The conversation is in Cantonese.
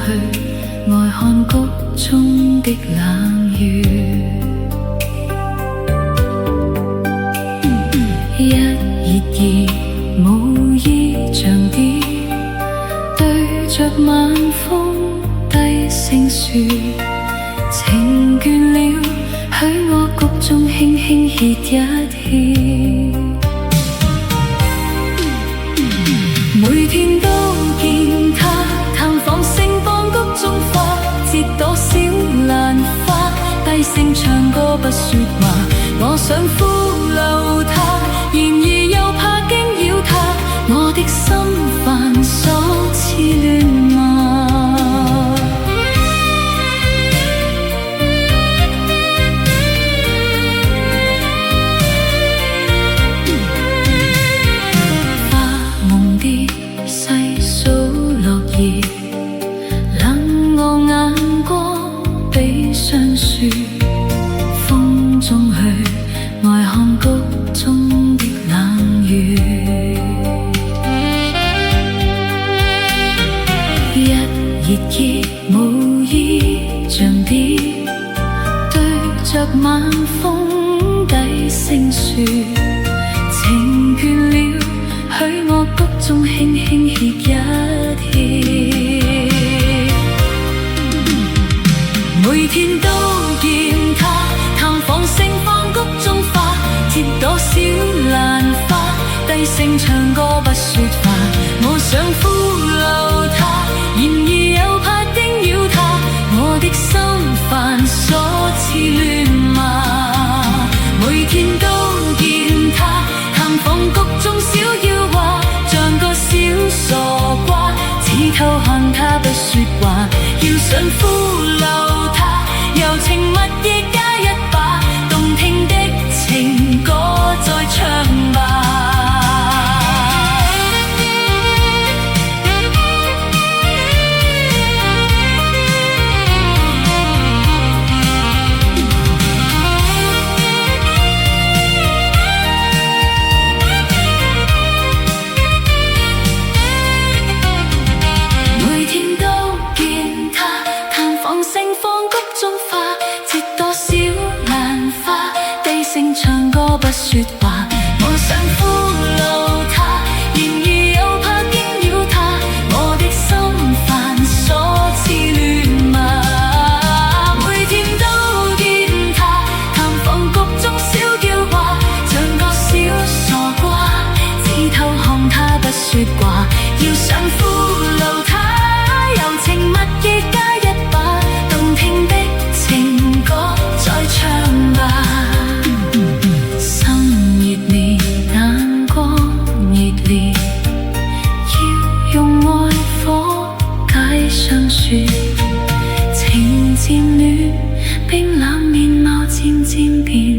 去，呆看谷中的冷月。一熱兒無意像蝶，對着晚風低聲說，情倦了，許我谷中輕輕歇一歇。每天都見他探訪盛放谷中花，折朵小蘭花，低聲唱歌不說話。我想俘留他，然而又怕驚擾他，我的心煩瑣似亂麻。發夢的細數落葉，冷我眼光比霜雪，風中去呆看谷中的冷月。一熱熱無意像蝶，對着晚風低聲說，情倦了，許我谷中輕輕歇一歇。每天都見他探訪盛放谷中花，折朵小蘭花，低聲唱歌不說話。我想俘留他，然而又怕驚擾他，我的心煩瑣似亂麻。每天都見他探訪谷中小妖娃，像個小傻瓜，只偷看他不說話。要想俘留他，柔情蜜意加一把，動聽的情歌再唱吧。每天都見他探訪盛放谷中花，折朵小蘭花，低聲唱歌不說話。我想俘留他，然而又怕驚擾他，我的心煩瑣似亂麻。每天都見他探訪谷中小嬌娃，像個小傻瓜，只偷看他不說話。要想俘留他，柔情蜜意加一把，動聽的情歌再唱吧。心熱烈，眼光熱烈，要用愛火解霜雪。情漸暖，冰冷面貌漸漸變